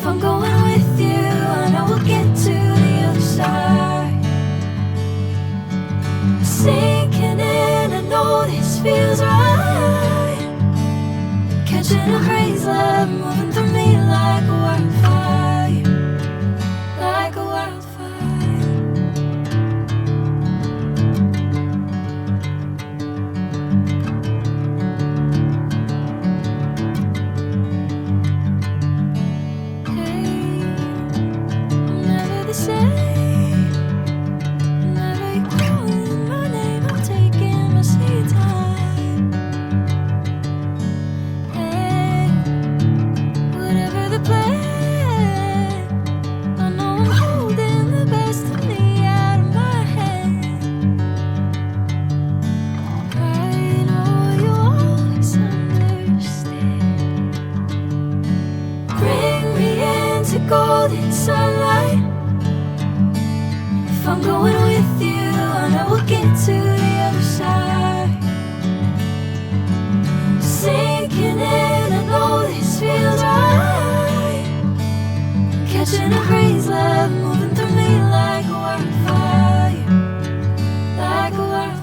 If I'm going with you, I know we'll get to the other side. Sinking in, I know this feels right. Catching a crazy love, moving through me like a wildfire, like a wildfire. Hey, I'm never the same. Whenever you're calling my name, I'm taking my sweet time. Hey, whatever the plan, I know I'm holding the best of me out of my hand. I know you always understand. Bring me into golden sunlight. If I'm going with you, I know we'll get to the other side. Sinking in, I know this feels right. Catching a crazy love, moving through me like a wildfire, like a wildfire.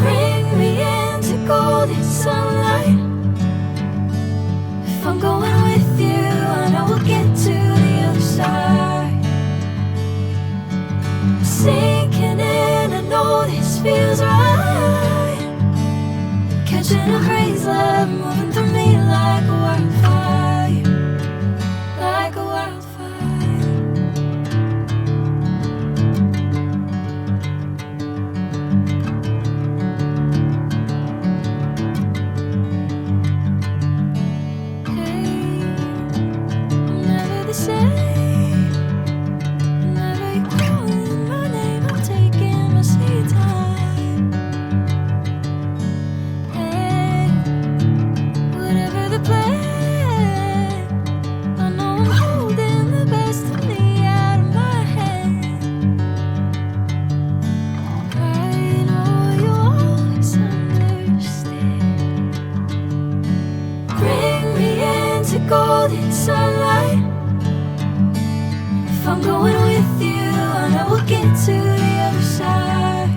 Bring me into golden sunlight. If I'm going with you, I know we'll get to the other side. Sinking in, I know this feels right. Catching a crazy love, moving through me like a wildfire, like a wildfire. Hey, I'm never the same. Whenever you're calling my name, I'm taking my sweet time. Hey, whatever the plan, I know I'm holding the best of me out of my hand. I know you always understand. Bring me into golden sunlight. If I'm going with you, I know we'll get to the other side.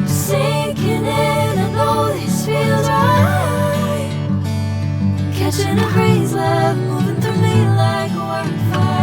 Sinking in, I know this feels right. Catching a crazy love, moving through me like a wildfire.